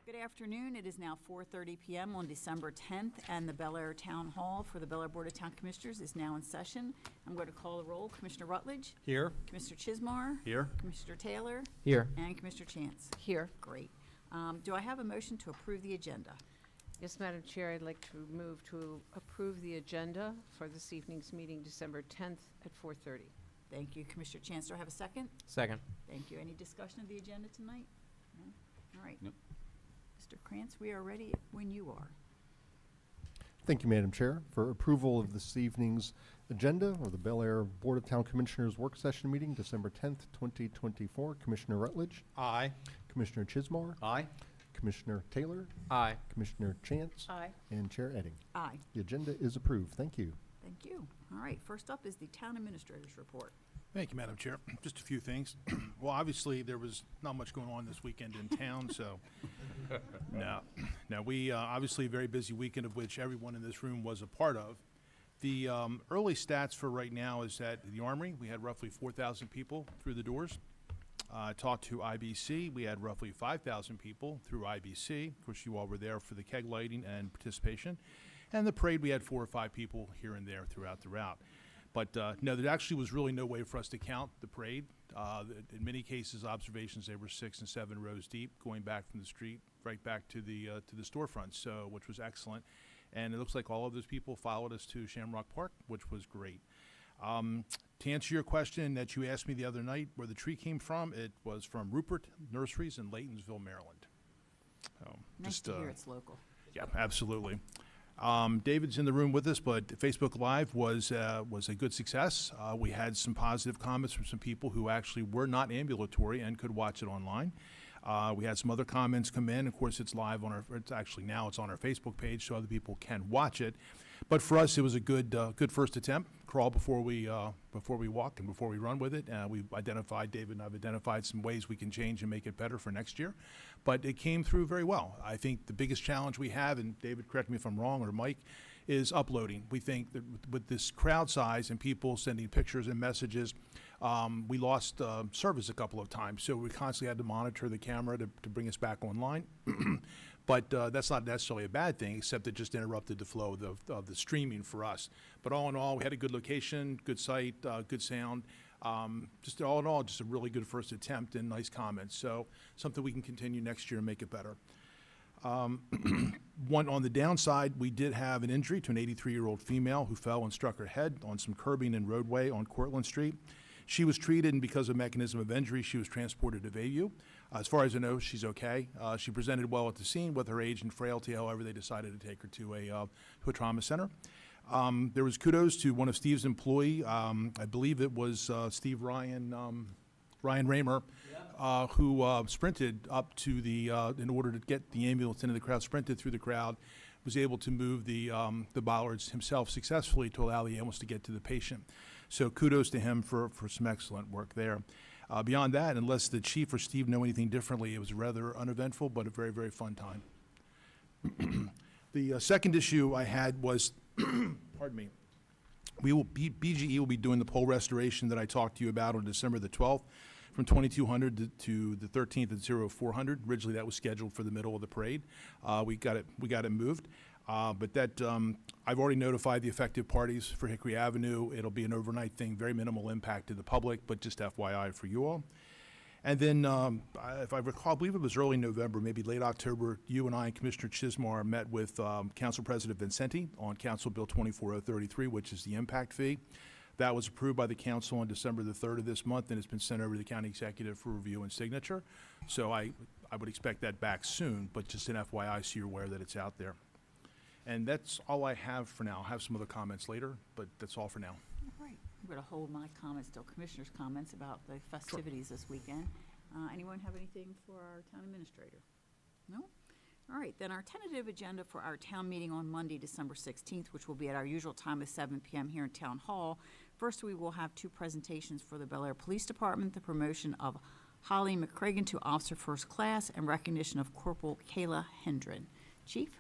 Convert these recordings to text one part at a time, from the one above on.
Good afternoon. It is now 4:30 p.m. on December 10th, and the Bel Air Town Hall for the Bel Air Board of Town Commissioners is now in session. I'm going to call the roll. Commissioner Rutledge? Here. Commissioner Chismar? Here. Commissioner Taylor? Here. And Commissioner Chance? Here. Great. Do I have a motion to approve the agenda? Yes, Madam Chair, I'd like to move to approve the agenda for this evening's meeting, December 10th at 4:30. Thank you. Commissioner Chance, do I have a second? Second. Thank you. Any discussion of the agenda tonight? No? All right. Nope. Mr. Krantz, we are ready when you are. Thank you, Madam Chair. For approval of this evening's agenda of the Bel Air Board of Town Commissioners Work Session Meeting, December 10th, 2024, Commissioner Rutledge, Aye. Commissioner Chismar, Aye. Commissioner Taylor, Aye. Commissioner Chance, Aye. and Chair Edding. Aye. The agenda is approved. Thank you. Thank you. All right. First up is the Town Administrator's Report. Thank you, Madam Chair. Just a few things. Well, obviously, there was not much going on this weekend in town, so no. We obviously a very busy weekend of which everyone in this room was a part of. The early stats for right now is that the Armory, we had roughly 4,000 people through the doors. Talked to IBC, we had roughly 5,000 people through IBC. Of course, you all were there for the keg lighting and participation. And the parade, we had 4 or 5 people here and there throughout the route. But no, there actually was really no way for us to count the parade. In many cases, observations, they were 6 and 7 rows deep, going back from the street right back to the storefront, so which was excellent. And it looks like all of those people followed us to Shamrock Park, which was great. To answer your question that you asked me the other night, where the tree came from, it was from Rupert Nurseries in Laytonsville, Maryland. So, Nice to hear it's local. Yeah, absolutely. David's in the room with us, but Facebook Live was a good success. We had some positive comments from some people who actually were not ambulatory and could watch it online. We had some other comments come in. Of course, it's live on it's on our Facebook page, so other people can watch it. But for us, it was a good first attempt. Crawl before we walk and before we run with it. David and I've identified some ways we can change and make it better for next year. But it came through very well. I think the biggest challenge we have, and David, correct me if I'm wrong, or Mike, is uploading. We think that with this crowd size and people sending pictures and messages, we lost service a couple of times. So we constantly had to monitor the camera to bring us back online. But that's not necessarily a bad thing, except it just interrupted the flow of the streaming for us. But all in all, we had a good location, good site, good sound. Just all in all, just a really good first attempt and nice comments. So something we can continue next year and make it better. One on the downside, we did have an injury to an 83-year-old female who fell and struck her head on some curbing and roadway on Cortlandt Street. She was treated, and because of mechanism of injury, she was transported to Bayview. As far as I know, she's okay. She presented well at the scene with her age and frailty. However, they decided to take her to a trauma center. There was kudos to one of Steve's employee. I believe it was Steve Ryan Raymer, who sprinted up to in order to get the ambulance into the crowd, sprinted through the crowd, was able to move the bollards himself successfully to allow the ambulance to get to the patient. So kudos to him for some excellent work there. Beyond that, unless the chief or Steve know anything differently, it was rather uneventful, but a very, very fun time. The second issue I had was, pardon me, BGE will be doing the pole restoration that I talked to you about on December the 12th from 2200 to the 13th at 0400. Originally, that was scheduled for the middle of the parade. We got it moved. But that I've already notified the affected parties for Hickory Avenue. It'll be an overnight thing, very minimal impact to the public, but just FYI for you all. And then, if I recall, I believe it was early November, maybe late October, you and I and Commissioner Chismar met with Council President Vincenti on Council Bill 24033, which is the impact fee. That was approved by the council on December the 3rd of this month, and it's been sent over to the county executive for review and signature. So I would expect that back soon, but just an FYI so you're aware that it's out there. And that's all I have for now. I'll have some other comments later, but that's all for now. All right. I'm going to hold my comments till Commissioner's comments about the festivities this weekend. Anyone have anything for our town administrator? No? All right. Then our tentative agenda for our town meeting on Monday, December 16th, which will be at our usual time of 7 p.m. here in Town Hall. First, we will have 2 presentations for the Bel Air Police Department, the promotion of Holly McCragen to Officer First Class and recognition of Corporal Kayla Hendren. Chief?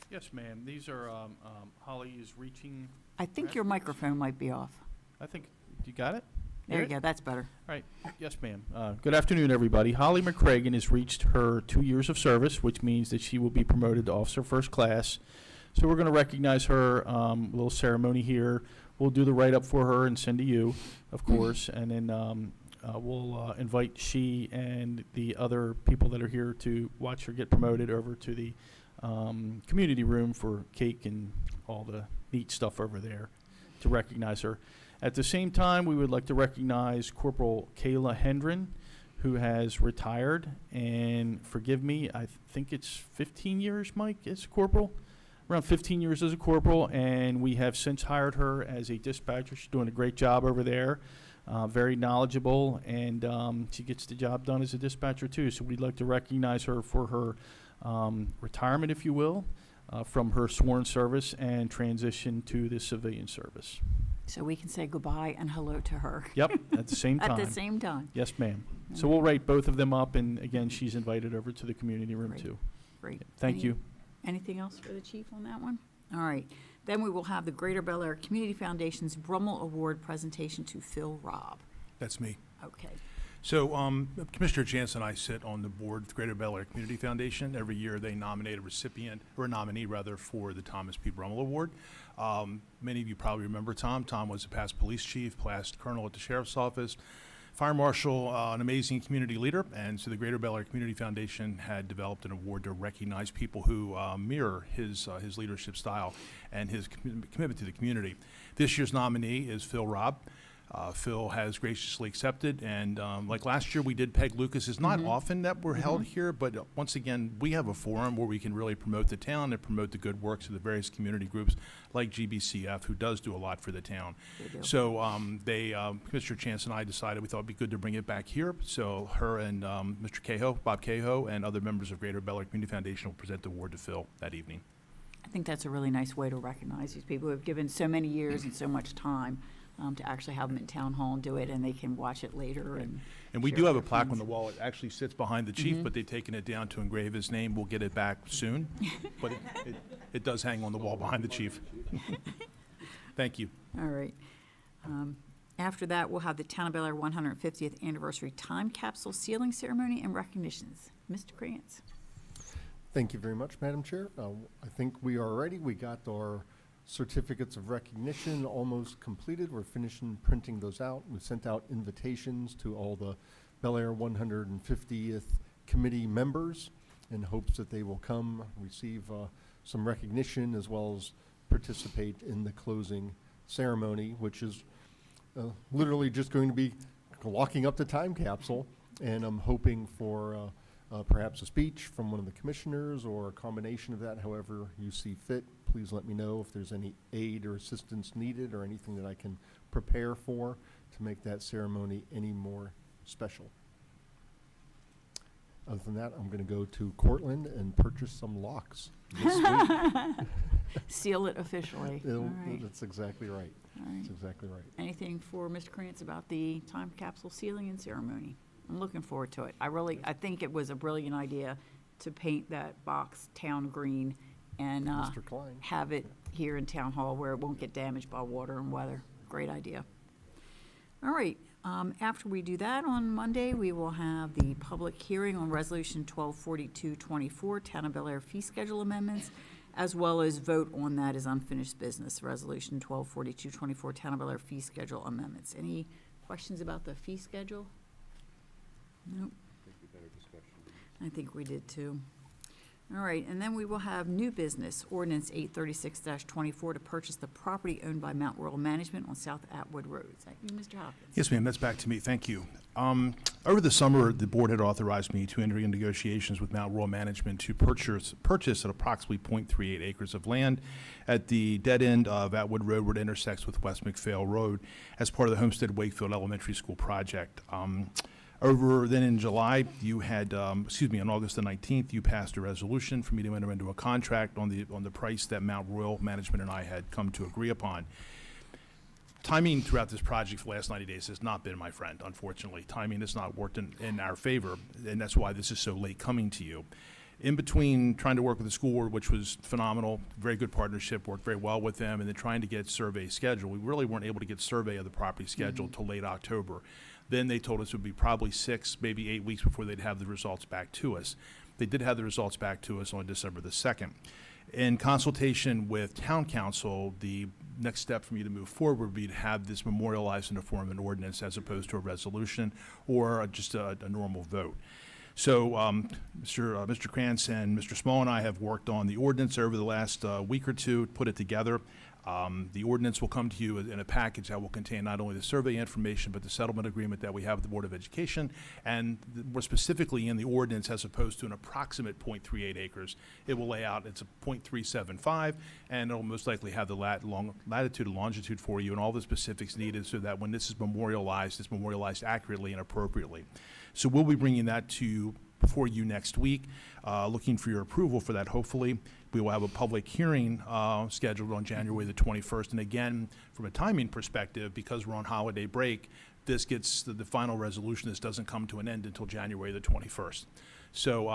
Yes, ma'am. These are, Holly is reaching. I think your microphone might be off. I think, you got it? There you go, that's better. All right, yes, ma'am. Good afternoon, everybody. Holly McCragen has reached her 2 years of service, which means that she will be promoted to Officer First Class. So we're going to recognize her, a little ceremony here. We'll do the write-up for her and send to you, of course, and then we'll invite she and the other people that are here to watch her get promoted over to the community room for cake and all the neat stuff over there to recognize her. At the same time, we would like to recognize Corporal Kayla Hendren, who has retired, and forgive me, I think it's 15 years, Mike, as a corporal? Around 15 years as a corporal, and we have since hired her as a dispatcher. She's doing a great job over there, very knowledgeable, and she gets the job done as a dispatcher too. So we'd like to recognize her for her retirement, if you will, from her sworn service and transition to the civilian service. So we can say goodbye and hello to her. Yep, at the same time. At the same time. Yes, ma'am. So we'll write both of them up, and again, she's invited over to the community room Great. too. Great. Thank you. Anything else for the chief on that one? All right. Then we will have the Greater Bel Air Community Foundation's Brummel Award presentation to Phil Robb. That's me. Okay. So Commissioner Jansen and I sit on the board of the Greater Bel Air Community Foundation. Every year they nominate a recipient, or a nominee rather, for the Thomas P. Brummel Award. Many of you probably remember Tom. Tom was a past police chief, past colonel at the sheriff's office, fire marshal, an amazing community leader. And so the Greater Bel Air Community Foundation had developed an award to recognize people who mirror his leadership style and his commitment to the community. This year's nominee is Phil Robb. Phil has graciously accepted, and like last year we did Peg Lucas. It's not often that we're held here, but once again, we have a forum where we can really promote the town and promote the good works of the various community groups like GBCF, who does do a lot for the town. They do. So Commissioner Chance and I decided we thought it'd be good to bring it back here. So her and Mr. Cahoe, Bob Cahoe, and other members of Greater Bel Air Community Foundation will present the award to Phil that evening. I think that's a really nice way to recognize these people who have given so many years and so much time to actually have them in town hall and do it, and they can watch it later. And we share do with have a their plaque on friends. the wall. It actually sits behind the chief, but they've taken it down to engrave his name. We'll get it back soon, but it does hang on the wall behind the chief. Thank you. All right. After that, we'll have the Town of Bel Air 150th Anniversary Time Capsule Sealing Ceremony and Recognitions. Mr. Krantz. Thank you very much, Madam Chair. I think we are ready. We got our certificates of recognition almost completed. We're finishing printing those out. We sent out invitations to all the Bel Air 150th committee members in hopes that they will come receive some recognition as well as participate in the closing ceremony, which is literally just going to be locking up the time capsule. And I'm hoping for perhaps a speech from one of the commissioners or a combination of that, however you see fit. Please let me know if there's any aid or assistance needed or anything that I can prepare for to make that ceremony any more special. Other than that, I'm going to go to Cortland and purchase some locks this week. Seal it officially. All right. That's exactly right. All right. That's exactly right. Anything for Mr. Krantz about the time capsule sealing and ceremony? I'm looking forward to it. I think it was a brilliant idea to paint that box town green and Mr. Klein. have it here in Town Hall where it won't get damaged by water and weather. Great idea. All right, after we do that on Monday, we will have the public hearing on Resolution 124224, Town of Bel Air fee schedule amendments, as well as vote on that as unfinished business, Resolution 124224, Town of Bel Air fee schedule amendments. Any questions about the fee schedule? Nope. I think we did too. All right, and then we will have new business, ordinance 836-24, to purchase the property owned by Mount Royal Management on South Atwood Road. Is that you, Mr. Hopkins? Yes, ma'am, that's back to me. Thank you. Over the summer, the board had authorized me to enter into negotiations with Mount Royal Management to purchase at approximately 0.38 acres of land at the dead end of Atwood Road where it intersects with West McPhail Road as part of the Homestead Wakefield Elementary School project. Over then in July, you had, on August the 19th, you passed a resolution for me to enter into a contract on the price that Mount Royal Management and I had come to agree upon. Timing throughout this project for the last 90 days has not been my friend, unfortunately. Timing has not worked in our favor, and that's why this is so late coming to you. In between trying to work with the school board, which was phenomenal, very good partnership, worked very well with them, and then trying to get survey scheduled, we really weren't able to get survey of the property scheduled till late October. Then they told us it would be probably 6, maybe 8 weeks before they'd have the results back to us. They did have the results back to us on December the 2nd. In consultation with town council, the next step for me to move forward would be to have this memorialized in the form of an ordinance as opposed to a resolution or just a normal vote. So Mr. Krantz and Mr. Small and I have worked on the ordinance over the last week or two, put it together. The ordinance will come to you in a package that will contain not only the survey information, but the settlement agreement that we have with the Board of Education, and more specifically in the ordinance, as opposed to an approximate 0.38 acres, it will lay out it's a 0.375, and it'll most likely have the latitude and longitude for you and all the specifics needed so that when this is memorialized, it's memorialized accurately and appropriately. So we'll be bringing that to you before you next week, looking for your approval for that, hopefully. We will have a public hearing scheduled on January the 21st. And again, from a timing perspective, because we're on holiday break, this gets, the final resolution, this doesn't come to an end until January the 21st. So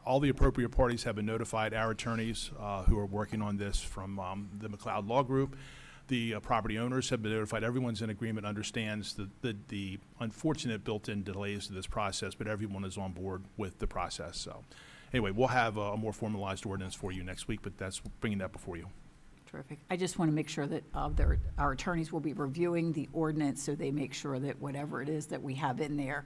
all the appropriate parties have been notified, our attorneys who are working on this from the McLeod Law Group. The property owners have been notified. Everyone's in agreement, understands the unfortunate built-in delays to this process, but everyone is on board with the process. So anyway, we'll have a more formalized ordinance for you next week, but that's bringing that before you. Terrific. I just want to make sure that our attorneys will be reviewing the ordinance, so they make sure that whatever it is that we have in there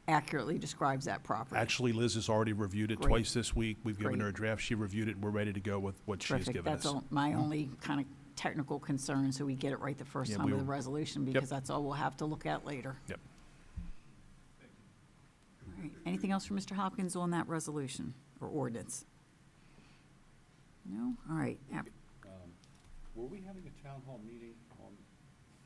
accurately describes that property. Actually, Liz has already reviewed it Great. twice this week. We've given Great. her a draft. She reviewed it, and we're ready to go with what she has Terrific. given us. That's my only kind of technical concern, so we get it right the first Yeah, time with the resolution, Yep. because that's all we'll have to look at later. Yep. All right. Anything else from Mr. Hopkins on that resolution or ordinance? No? All right. Were we having a town hall meeting on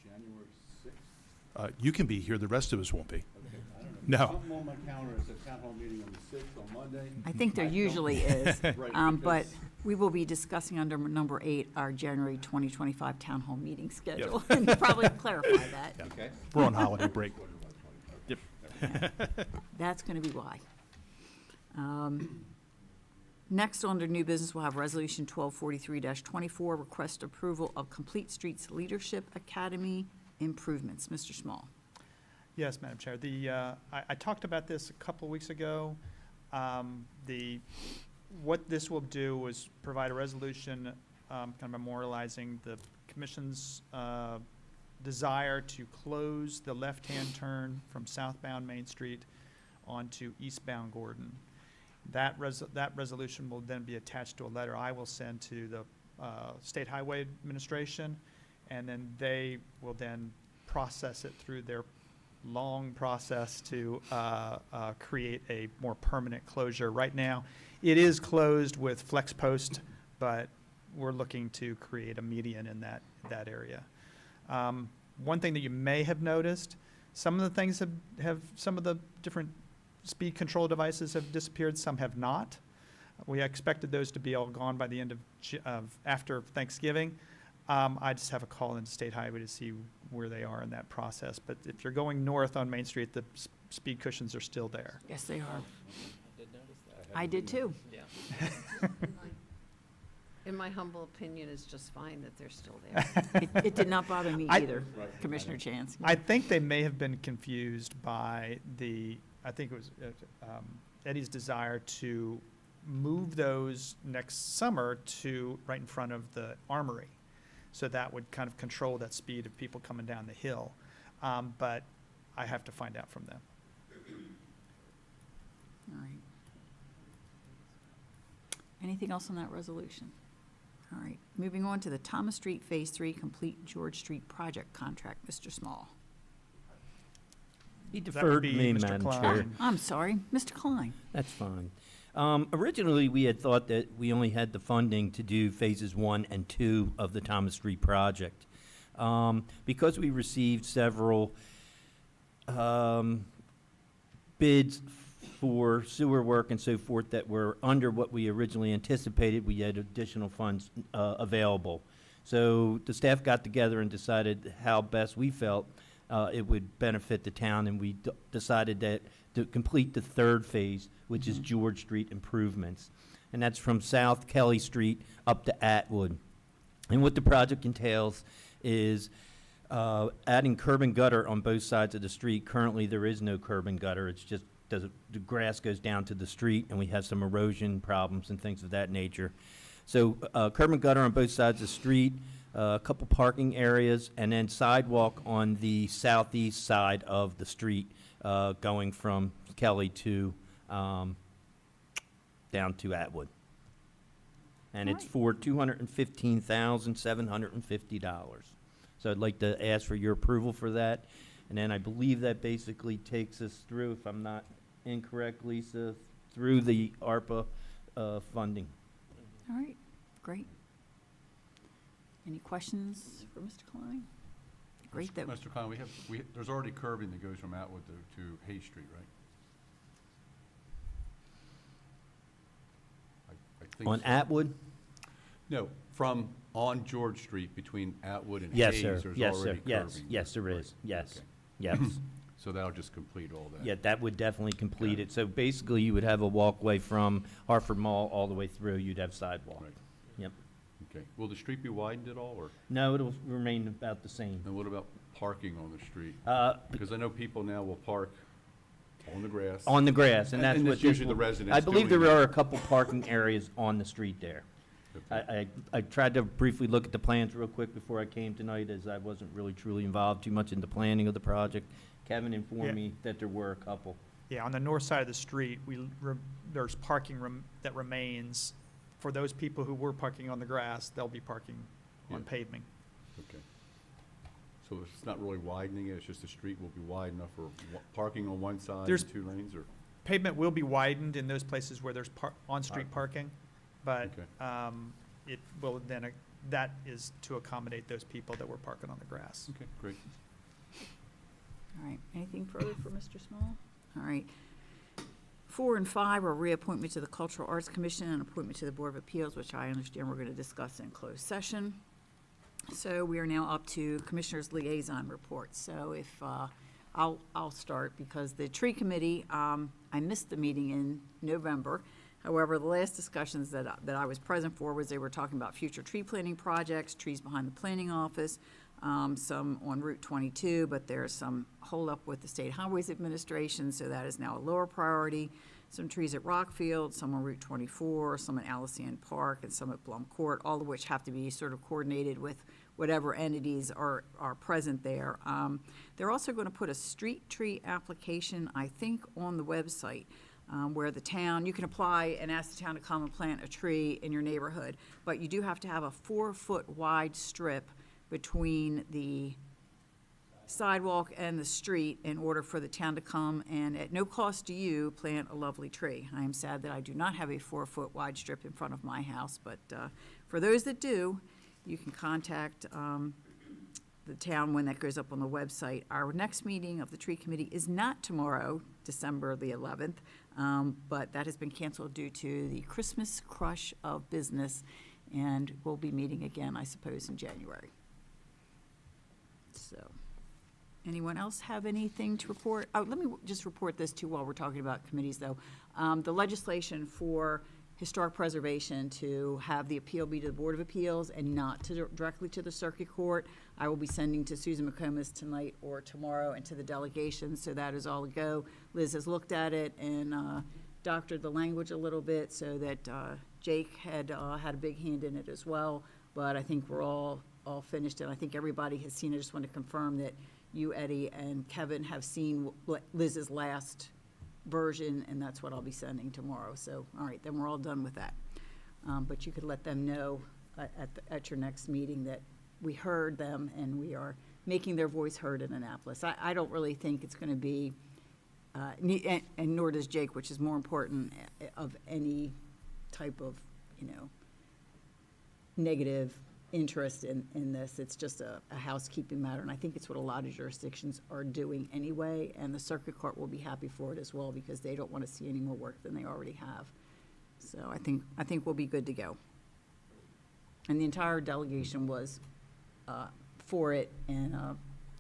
January 6th? You can be here. The rest of us won't be. Okay, I don't know. No. Something on my calendar said town hall meeting on the 6th on Monday. I think there I don't- usually is, Right, but because- we will be discussing under number 8, our January 2025 town hall meeting schedule, and probably clarify that. Okay. We're on holiday break. Yep. That's going to be why. Next, under new business, we'll have Resolution 1243-24, request approval of Complete Streets Leadership Academy improvements. Mr. Small. Yes, Madam Chair. I talked about this a couple of weeks ago. What this will do is provide a resolution kind of memorializing the Commission's desire to close the left-hand turn from southbound Main Street onto eastbound Gordon. That resolution will then be attached to a letter I will send to the State Highway Administration, and then they will then process it through their long process to create a more permanent closure. Right now, it is closed with flex post, but we're looking to create a median in that area. One thing that you may have noticed, some of the things have some of the different speed control devices have disappeared, some have not. We expected those to be all gone by the end of after Thanksgiving. I just have a call into State Highway to see where they are in that process. But if you're going north on Main Street, the speed cushions are still there. Yes, they are. I did too. In my humble opinion, it's just fine that they're still there. It did not bother me I- either, Commissioner Chance. I think they may have been confused by I think it was Eddie's desire to move those next summer to right in front of the Armory. So that would kind of control that speed of people coming down the hill. But I have to find out from them. All right. Anything else on that resolution? All right, moving on to the Thomas Street Phase 3 Complete George Street Project Contract. Mr. Small. He That would deferred be me, Mr. Madam Klein. Chair. I'm sorry, Mr. Klein. That's fine. Originally, we had thought that we only had the funding to do phases 1 and 2 of the Thomas Street project. Because we received several bids for sewer work and so forth that were under what we originally anticipated, we had additional funds available. So the staff got together and decided how best we felt it would benefit the town, and we decided that to complete the third phase, which is George Street improvements. And that's from South Kelly Street up to Atwood. And what the project entails is adding curb and gutter on both sides of the street. Currently, there is no curb and gutter. It's just the grass goes down to the street, and we have some erosion problems and things of that nature. So curb and gutter on both sides of the street, a couple parking areas, and then sidewalk on the southeast side of the street, going from Kelly to down to Atwood. And it's for $215,750. So I'd like to ask for your approval for that. And then I believe that basically takes us through, if I'm not incorrect, Lisa, through the ARPA funding. All right, great. Any questions for Mr. Klein? Great that, Mr. Klein, there's already curbing that goes from Atwood to Hay Street, right? I think On so. Atwood? No, from on George Street between Atwood and Yes, Hayes, sir. there's Yes, sir. already Yes, curbing. yes, there Right. is. Yes, Okay. yes. So that'll just complete all that. Yeah, that would definitely complete Got it. it. So basically, you would have a walkway from Hartford Mall all the way through. You'd have sidewalk. Right. Yep. Okay. Will the street be widened at all, or, No, it'll remain about the same. and what about parking on the street? Uh, Because I know people now will park on the grass. On the grass, and that's And what it's this usually the will- residents I believe doing there that. are a couple parking areas on the street there. Okay. I tried to briefly look at the plans real quick before I came tonight, as I wasn't really truly involved too much in the planning of the project. Kevin Yeah. informed me that there were a couple. Yeah, on the north side of the street, there's parking that remains. For those people who were parking on the grass, they'll be parking on Yeah. pavement. Okay. So it's not really widening it, it's just the street will be wide enough for parking on one side There's- and 2 lanes, or? Pavement will be widened in those places where there's on-street parking, but Okay. it will then, that is to accommodate those people that were parking on the grass. Okay, great. all right, anything further for Mr. Small? All right. 4 and 5 are reappointment to the Cultural Arts Commission and appointment to the Board of Appeals, which I understand we're going to discuss in closed session. So we are now up to Commissioners' Liaison Reports. So if, I'll start, because the Tree Committee, I missed the meeting in November. However, the last discussions that I was present for was they were talking about future tree planting projects, trees behind the planning office, some on Route 22, but there's some holdup with the State Highways Administration, so that is now a lower priority. Some trees at Rockfield, some on Route 24, some at Allison Park, and some at Blum Court, all of which have to be sort of coordinated with whatever entities are present there. They're also going to put a street tree application, I think, on the website, where the town, you can apply and ask the town to come and plant a tree in your neighborhood, but you do have to have a 4-foot wide strip between the sidewalk and the street in order for the town to come and, at no cost to you, plant a lovely tree. I am sad that I do not have a 4-foot wide strip in front of my house, but for those that do, you can contact the town when that goes up on the website. Our next meeting of the tree committee is not tomorrow, December the 11th, but that has been canceled due to the Christmas crush of business, and we'll be meeting again, I suppose, in January. So, anyone else have anything to report? Oh, let me just report this too while we're talking about committees, though. The legislation for historic preservation to have the appeal be to the Board of Appeals and not to directly to the Circuit Court, I will be sending to Susan McComas tonight or tomorrow and to the delegation, so that is all a go. Liz has looked at it and doctored the language a little bit so that Jake had a big hand in it as well, but I think we're all finished, and I think everybody has seen it. I just want to confirm that you, Eddie, and Kevin have seen Liz's last version, and that's what I'll be sending tomorrow. So, all right, then we're all done with that. But you could let them know at your next meeting that we heard them and we are making their voice heard in Annapolis. I don't really think it's going to be, and nor does Jake, which is more important, of any type of, negative interest in this. It's just a housekeeping matter, and I think it's what a lot of jurisdictions are doing anyway, and the Circuit Court will be happy for it as well, because they don't want to see any more work than they already have. So I think we'll be good to go. And the entire delegation was for it, and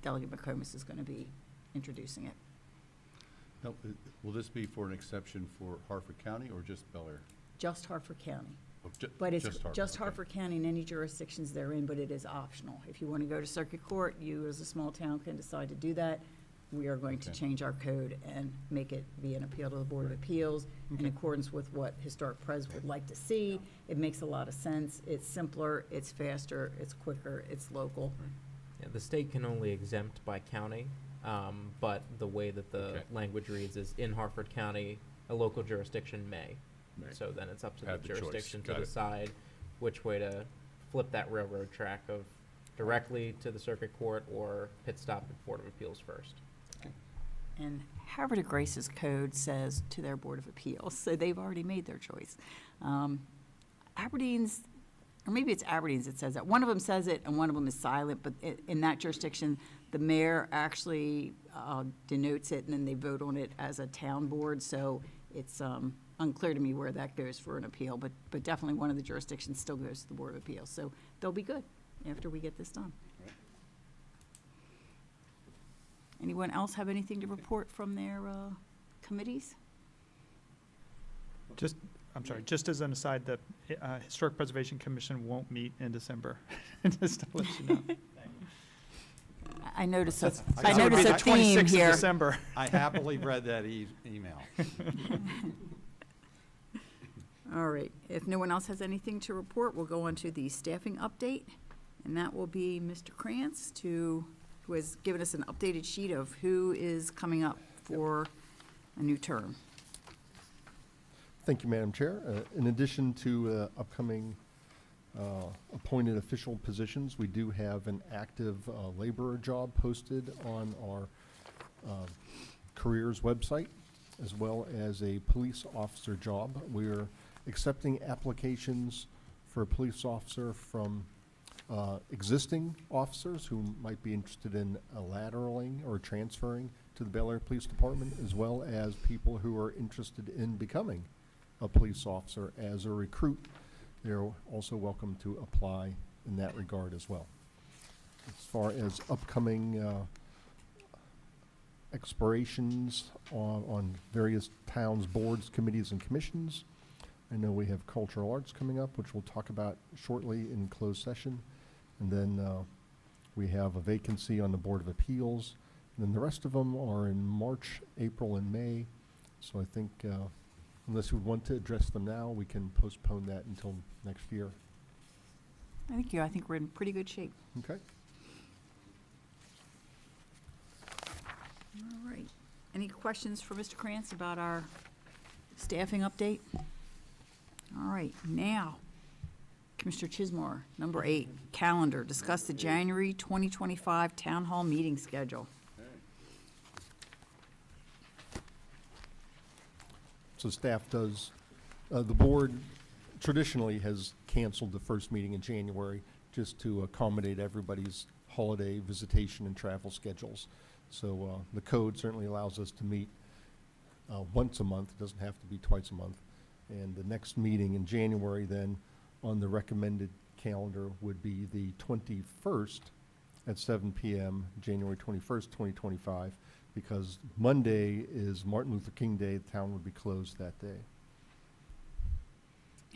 Delegate McComas is going to be introducing it. Now, will this be for an exception for Hartford County or just Bel Air? Just Hartford County. Oh, But it's just okay. Hartford County and any jurisdictions they're in, but it is optional. If you want to go to circuit court, you as a small town can decide to do that. We are going to Okay. change our code and make it be an appeal to the Board of Appeals in Okay. accordance with what Historic Pres would like to see. It makes a lot of sense. It's simpler, it's faster, it's quicker, it's local. Yeah, the state can only exempt by county, but the way that the Okay. language reads is in Hartford County, a local jurisdiction may. Right. So then it's up to the Have the choice. jurisdiction to Got it. decide which way to flip that railroad track of directly to the circuit court or pit stop at Board of Appeals first. And Havre de Grace's code says to their Board of Appeals, so they've already made their choice. Aberdeen's, or maybe it's Aberdeen's that says that. One of them says it and one of them is silent, but in that jurisdiction, the mayor actually denotes it and then they vote on it as a town board, so it's unclear to me where that goes for an appeal, but definitely one of the jurisdictions still goes to the Board of Appeals, so they'll be good after we get this done. Anyone else have anything to report from their committees? I'm sorry, just as an aside, the Historic Preservation Commission won't meet in December, just to let you know. I noticed a So it'll be the theme 26th of here. December. I happily read that email. All right, if no one else has anything to report, we'll go on to the staffing update, and that will be Mr. Krantz who has given us an updated sheet of who is coming up for a new term. Thank you, Madam Chair. In addition to upcoming appointed official positions, we do have an active laborer job posted on our careers website, as well as a police officer job. We're accepting applications for a police officer from existing officers who might be interested in lateraling or transferring to the Bel Air Police Department, as well as people who are interested in becoming a police officer as a recruit. They're also welcome to apply in that regard as well. As far as upcoming expirations on various towns, boards, committees, and commissions, I know we have cultural arts coming up, which we'll talk about shortly in closed session. And then we have a vacancy on the Board of Appeals. And then the rest of them are in March, April, and May. So I think unless we want to address them now, we can postpone that until next year. Thank you, I think we're in pretty good shape. Okay? All right, any questions for Mr. Krantz about our staffing update? All right, now, Commissioner Chismore, number 8, calendar, discuss the January 2025 Town Hall meeting schedule. So staff does, the board traditionally has canceled the first meeting in January just to accommodate everybody's holiday visitation and travel schedules. So the code certainly allows us to meet once a month. It doesn't have to be twice a month. And the next meeting in January then on the recommended calendar would be the 21st at 7 p.m., January 21st, 2025, because Monday is Martin Luther King Day. The town would be closed that day.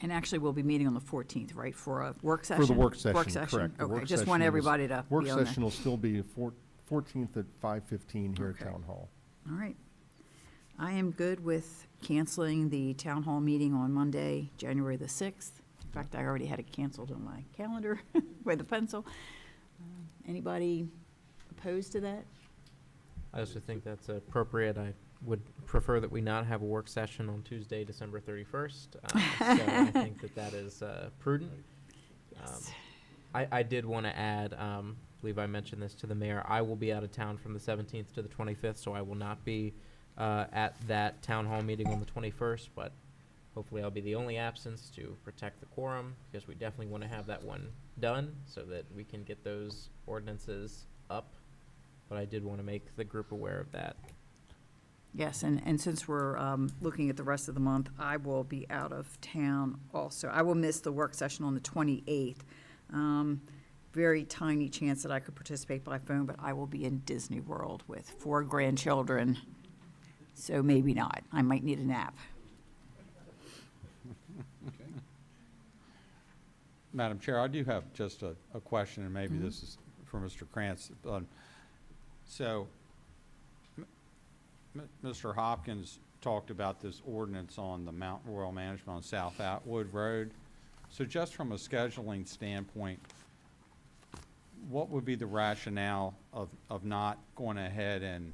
And actually, we'll be meeting on the 14th, right, for a work session? For the work session, Work session, correct. The okay, work just session want is- everybody to Work be on there. session will still be 14th at 5:15 here at Okay. Town Hall. All right. I am good with canceling the town hall meeting on Monday, January the 6th. In fact, I already had it canceled on my calendar with a pencil. Anybody opposed to that? I also think that's appropriate. I would prefer that we not have a work session on Tuesday, December 31st. So I think that is prudent. Yes. I did want to add, I believe I mentioned this to the mayor, I will be out of town from the 17th to the 25th, so I will not be at that town hall meeting on the 21st, but hopefully I'll be the only absence to protect the quorum, because we definitely want to have that one done so that we can get those ordinances up. But I did want to make the group aware of that. Yes, and since we're looking at the rest of the month, I will be out of town also. I will miss the work session on the 28th. Very tiny chance that I could participate by phone, but I will be in Disney World with 4 grandchildren So maybe not. I might need a nap. Madam Chair, I do have just a question, and maybe this is for Mr. Krantz. So, Mr. Hopkins talked about this ordinance on the Mount Royal Management on South Atwood Road. So just from a scheduling standpoint, what would be the rationale of not going ahead and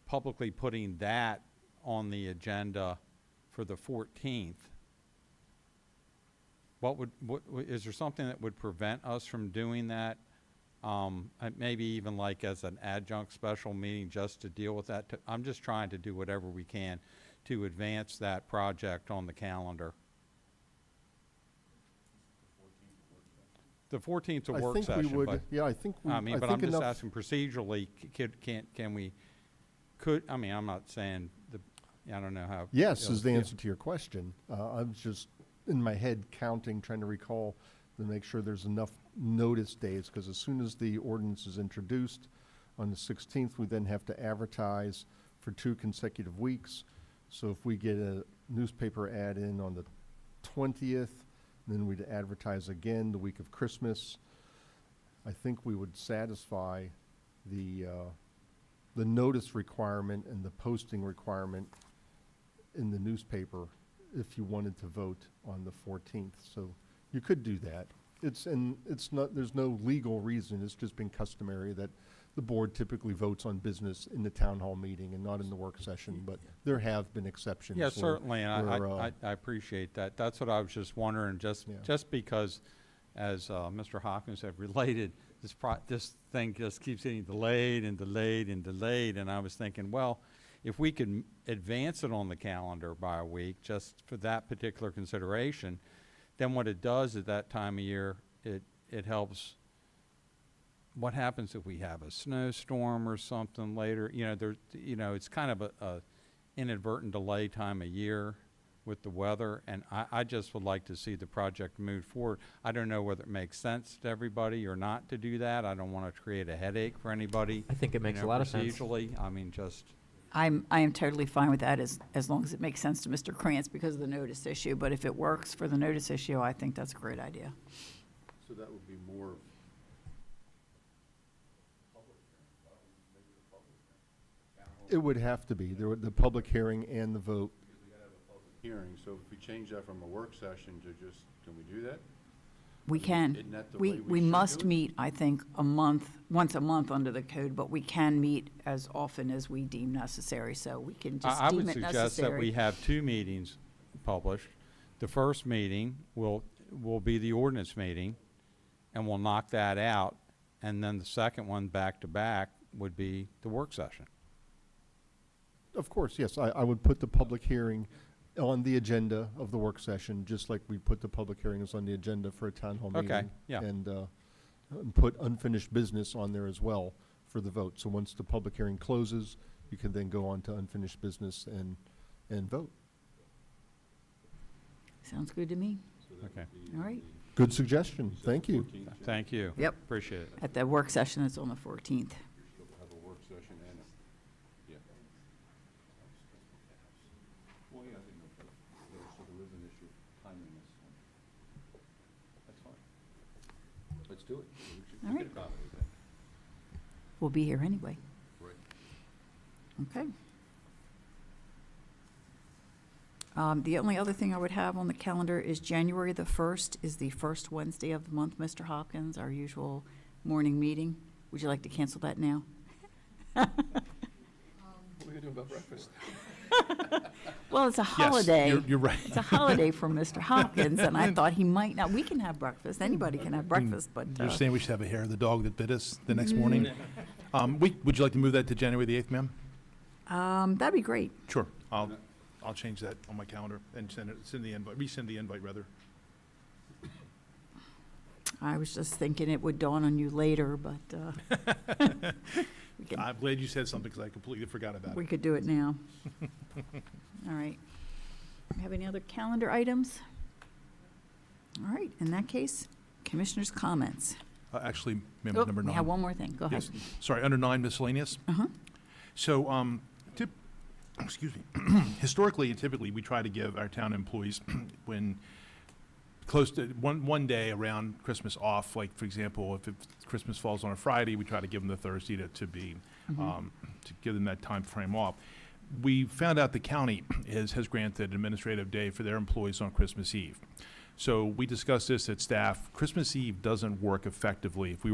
publicly putting that on the agenda for the 14th? Is there something that would prevent us from doing that? Maybe even like as an adjunct special meeting just to deal with that. I'm just trying to do whatever we can to advance that project on the calendar. The 14th a I work think session, we would, but, yeah, I think we, I mean, I but I'm think just enough. asking procedurally, I mean, I'm not saying I don't know how. Yes, it'll is the feel. answer to your question. I was just in my head counting, trying to recall to make sure there's enough notice days, because as soon as the ordinance is introduced on the 16th, we then have to advertise for 2 consecutive weeks. So if we get a newspaper ad in on the 20th, then we'd advertise again the week of Christmas. I think we would satisfy the notice requirement and the posting requirement in the newspaper if you wanted to vote on the 14th. So you could do that. It's not, there's no legal reason. It's just been customary that the board typically votes on business in the town hall meeting and not in the work session, but there have been exceptions. Yeah, where- certainly, and where, I appreciate that. That's what I was just wondering, just Yeah. because, as Mr. Hopkins had related, this thing just keeps getting delayed and delayed and delayed, and I was thinking, well, if we could advance it on the calendar by a week, just for that particular consideration, then what it does at that time of year, it helps. What happens if we have a snowstorm or something later? It's kind of a inadvertent delay time of year with the weather, and I just would like to see the project move forward. I don't know whether it makes sense to everybody or not to do that. I don't want to create a headache for anybody. I think it makes a lot of sense. Procedurally, I mean, just. I am totally fine with that as long as it makes sense to Mr. Krantz because of the notice issue. But if it works for the notice issue, I think that's a great idea. So that would be more of It would have to be. There would, the public hearing and the vote. hearing, so if we change that from a work session to just, can we do that? We can. Isn't that the way We we should must do it? meet, I think, once a month under the code, but we can meet as often as we deem necessary, so we can just I deem would it suggest that necessary. we have 2 meetings published. The first meeting will be the ordinance meeting, and we'll knock that out, and then the second one back-to-back would be the work session. Of course, yes, I would put the public hearing on the agenda of the work session, just like we put the public hearings on the agenda for a town hall meeting. Okay, yeah. And put unfinished business on there as well for the vote. So once the public hearing closes, you can then go on to unfinished business and vote. Sounds good to me. Okay. All right. Good suggestion, thank you. Thank you. Yep. Appreciate it. At the work session, it's on the 14th. Have a work session and yeah. Well, yeah, I think so there is an issue of timeliness. That's fine. Let's do it. All We right. can accommodate that. We'll be here anyway. Right. Okay. The only other thing I would have on the calendar is January the 1st is the first Wednesday of the month, Mr. Hopkins, our usual morning meeting. Would you like to cancel that now? What are we gonna do about breakfast? Well, it's a Yes, holiday. you're right. It's a holiday for Mr. Hopkins, and I thought he might not. We can have breakfast. Anybody can have breakfast, but You're saying we should have a hair of the dog that bit us the next morning? Would you like to move that to January the 8th, ma'am? that'd be great. Sure. I'll change that on my calendar and rescind the invite, rather. I was just thinking it would dawn on you later, but we can. I'm glad you said something because I completely forgot about We it. could do it now. All right. Have any other calendar items? All right, in that case, commissioners' comments. Actually, ma'am, Oh, number we 9. have one more thing. Go ahead. Yes, sorry, under 9 miscellaneous. Uh-huh. So, excuse me, historically and typically, we try to give our town employees when close to one day around Christmas off, like, for example, if Christmas falls on a Friday, we try to give them the Thursday to give them that time frame off. We found out the county has granted an administrative day for their employees on Christmas Eve. So we discussed this at staff. Christmas Eve doesn't work effectively. If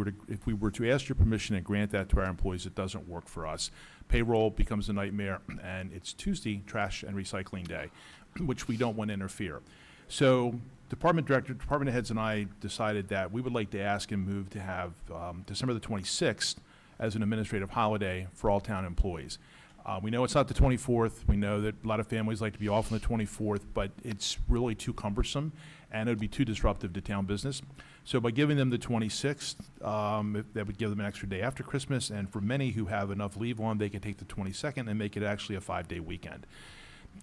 we were to ask your permission and grant that to our employees, it doesn't work for us. Payroll becomes a nightmare, and it's Tuesday, trash and recycling day, which we don't want to interfere. So department director, department heads, and I decided that we would like to ask and move to have December the 26th as an administrative holiday for all town employees. We know it's not the 24th. We know that a lot of families like to be off on the 24th, but it's really too cumbersome, and it would be too disruptive to town business. So by giving them the 26th, that would give them an extra day after Christmas, and for many who have enough leave on, they can take the 22nd and make it actually a 5-day weekend.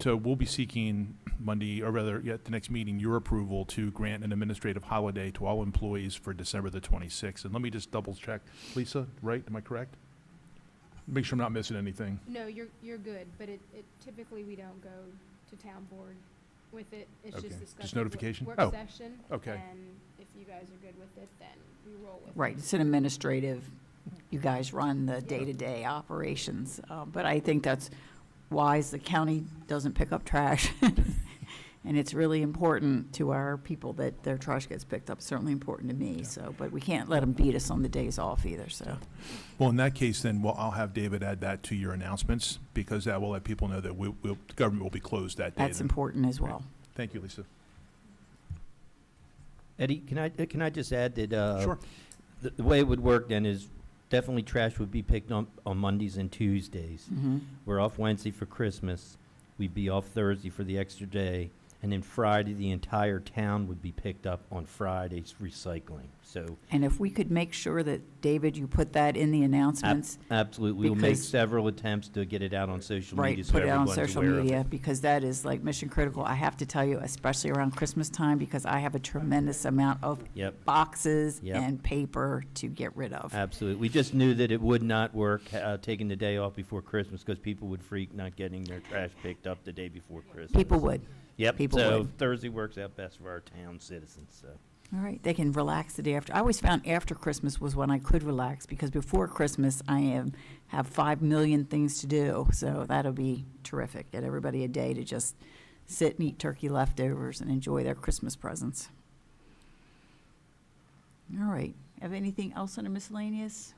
So we'll be seeking Monday, or rather, at the next meeting, your approval to grant an administrative holiday to all employees for December the 26th. And let me just double check. Lisa, right? Am I correct? Make sure I'm not missing anything. No, you're good, but it typically we don't go to town board with it. It's Okay. just Just discussion. notification? Work Oh, session. okay. And if you guys are good with it, then we roll with it. Right, it's an administrative, you guys run the day-to-day operations. But I think that's wise. The county doesn't pick up trash. And it's really important to our people that their trash gets picked up, certainly important to me, so, but we can't let them beat us on the days off either, so. Well, in that case, then, I'll have David add that to your announcements, because that will let people know that the government will be closed that day. That's then. important as well. Thank you, Lisa. Eddie, can I just add that? Sure. The way it would work then is definitely trash would be picked up on Mondays and Tuesdays. Mhm. We're off Wednesday for Christmas. We'd be off Thursday for the extra day. And then Friday, the entire town would be picked up on Friday's recycling. So And if we could make sure that, David, you put that in the announcements. absolutely, we'll make Because- several attempts to get it out on social Right, media so put it on everyone's social aware of media, it. because that is like mission critical. I have to tell you, especially around Christmas time, because I have a tremendous amount of Yep. boxes Yep. and paper to get rid of. Absolutely. We just knew that it would not work taking the day off before Christmas because people would freak not getting their trash picked up the day before Christmas. People would. Yep. people so would. Thursday works out best for our town citizens. So. All right, they can relax the day after. I always found after Christmas was when I could relax, because before Christmas, have 5 million things to do, so that'll be terrific. Get everybody a day to just sit and eat turkey leftovers and enjoy their Christmas presents. All right, have anything else under miscellaneous?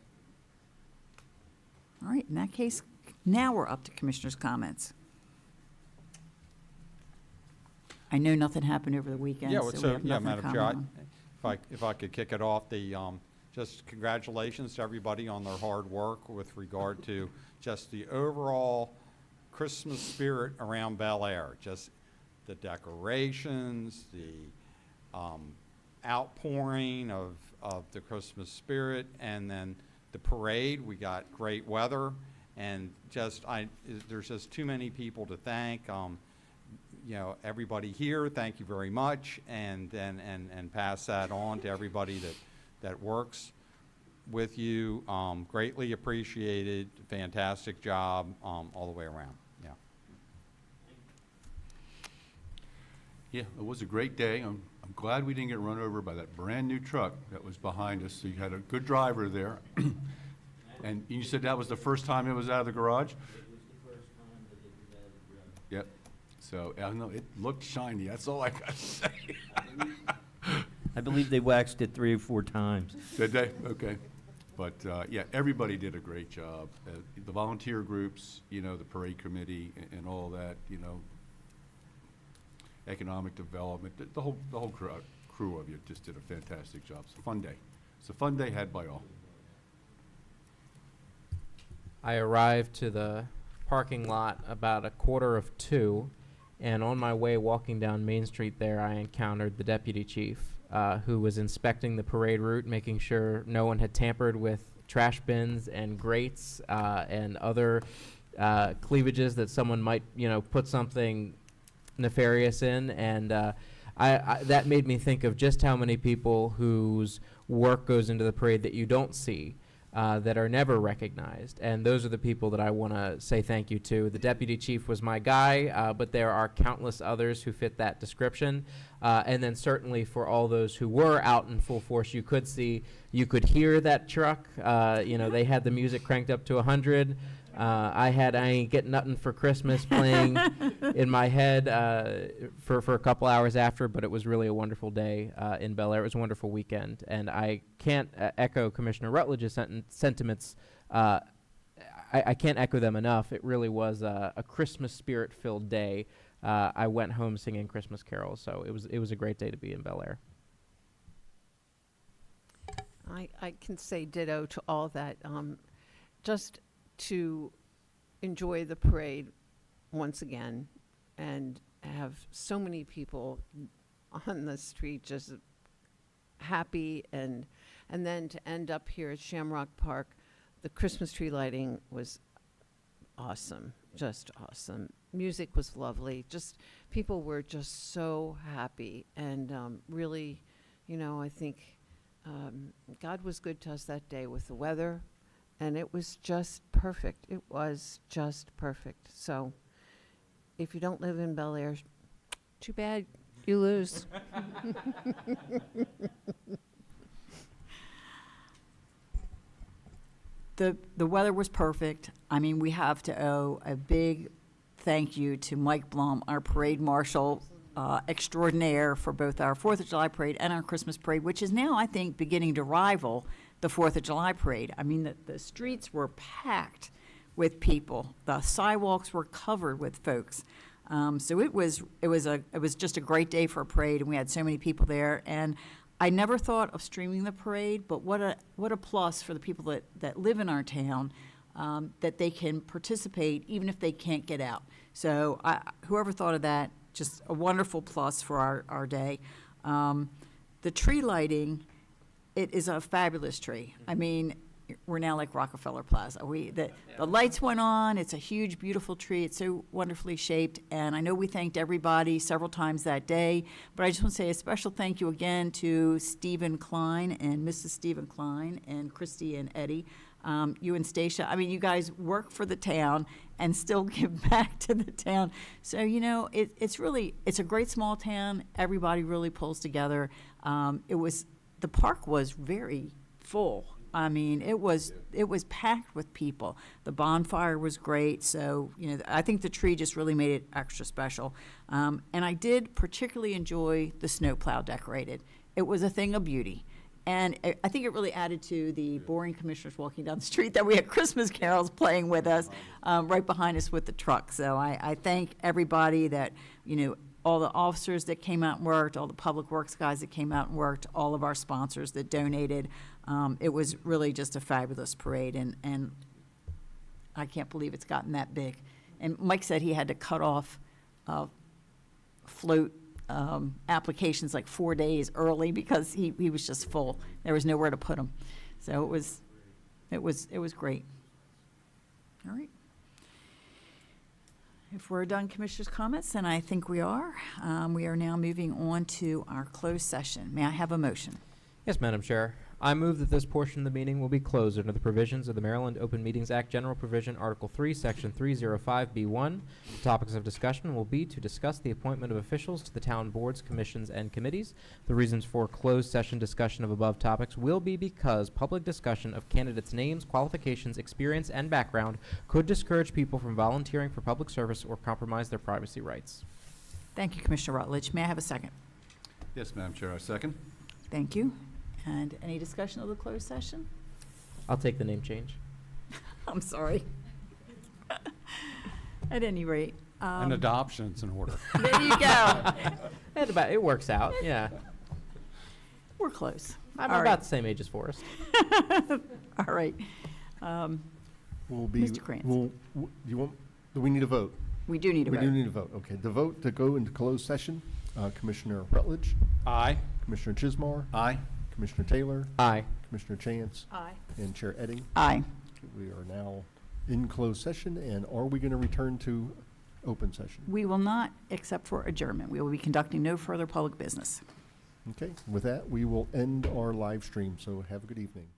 All right, in that case, now we're up to commissioners' comments. I know nothing happened over the weekend, Yeah, so well, we so, have yeah, nothing to Madam Chair, comment on. if I could kick it off, just congratulations to everybody on their hard work with regard to just the overall Christmas spirit around Bel Air. Just the decorations, the outpouring of the Christmas spirit, and then the parade. We got great weather, and there's just too many people to thank. Everybody here, thank you very much, and then and pass that on to everybody that works with you. Greatly appreciated. Fantastic job all the way around. Yeah. Yeah, it was a great day. I'm glad we didn't get run over by that brand-new truck that was behind us. So you had a good driver there. And you said that was the first time it was out of the garage? It was the first time that it was out of the garage. Yep. So, I don't know, it looked shiny. That's all I got to say. I believe they waxed it 3 or 4 times. Did they? Okay. But, yeah, everybody did a great job. The volunteer groups, the parade committee and all that, economic development, the whole crew of you just did a fantastic job. It's a fun day. It's a fun day had by all. I arrived to the parking lot about 1:45, and on my way walking down Main Street there, I encountered the deputy chief, who was inspecting the parade route, making sure no one had tampered with trash bins and grates and other cleavages that someone might, put something nefarious in. And that made me think of just how many people whose work goes into the parade that you don't see. that are never recognized. And those are the people that I want to say thank you to. The deputy chief was my guy, but there are countless others who fit that description. And then certainly for all those who were out in full force, you could hear that truck. They had the music cranked up to 100. I Ain't Getting Nothing for Christmas playing in my head for a couple hours after, but it was really a wonderful day in Bel Air. It was a wonderful weekend, and I can't echo Commissioner Rutledge's sentiments. I can't echo them enough. It really was a Christmas spirit-filled day. I went home singing Christmas carols, so it was a great day to be in Bel Air. I can say ditto to all that. Just to enjoy the parade once again and have so many people on the street just happy, and then to end up here at Shamrock Park, the Christmas tree lighting was awesome, just awesome. Music was lovely. Just people were just so happy, and really, I think God was good to us that day with the weather. And it was just perfect. It was just perfect. So if you don't live in Bel Air, too bad, you lose. The weather was perfect. I mean, we have to owe a big thank you to Mike Blum, our parade marshal extraordinaire for both our 4th of July parade and our Christmas parade, which is now, I think, beginning to rival the 4th of July parade. I mean, the streets were packed with people. The sidewalks were covered with folks. So it was just a great day for a parade, and we had so many people there. And I never thought of streaming the parade, but what a plus for the people that live in our town, that they can participate even if they can't get out. So whoever thought of that, just a wonderful plus for our day. The tree lighting, it is a fabulous tree. I mean, we're now like Rockefeller Plaza. The lights went on. It's a huge, beautiful tree. It's so wonderfully shaped. And I know we thanked everybody several times that day, but I just want to say a special thank you again to Stephen Klein and Mrs. Stephen Klein and Christy and Eddie. You and Stacia, I mean, you guys work for the town and still give back to the town. So, it's a great small town. Everybody really pulls together. The park was very full. I mean, it was packed with people. The bonfire was great. So, I think the tree just really made it extra special. And I did particularly enjoy the snowplow decorated. It was a thing of beauty. And I think it really added to the boring commissioners walking down the street that we had Christmas carols playing with us right behind us with the truck. So I thank everybody that, all the officers that came out and worked, all the public works guys that came out and worked, all of our sponsors that donated. It was really just a fabulous parade, and I can't believe it's gotten that big. And Mike said he had to cut off float applications like 4 days early because he was just full. There was nowhere to put them. So it was great. All right. If we're done commissioners' comments, then I think we are. We are now moving on to our closed session. May I have a motion? Yes, Madam Chair. I move that this portion of the meeting will be closed under the provisions of the Maryland Open Meetings Act General Provision, Article 3, Section 305B1. The topics of discussion will be to discuss the appointment of officials to the town boards, commissions, and committees. The reasons for closed session discussion of above topics will be because public discussion of candidates' names, qualifications, experience, and background could discourage people from volunteering for public service or compromise their privacy rights. Thank you, Commissioner Rutledge. May I have a second? Yes, Madam Chair, I second. Thank you. And any discussion of the closed session? I'll take the name change. I'm sorry. At any rate. And adoption's in order. There you go. It works out, yeah. We're close. I'm All about right. the same age as Forrest. All right. We'll be. Mr. Krantz. Do we need a vote? We do need a vote. We do need a vote. Okay. The vote to go into closed session, Commissioner Rutledge, Aye. Commissioner Chismar, Aye. Commissioner Taylor, Aye. Commissioner Chance, Aye. and Chair Edding. Aye. We are now in closed session, and are we going to return to open session? We will not, except for adjournment. We will be conducting no further public business. Okay. With that, we will end our live stream, so have a good evening.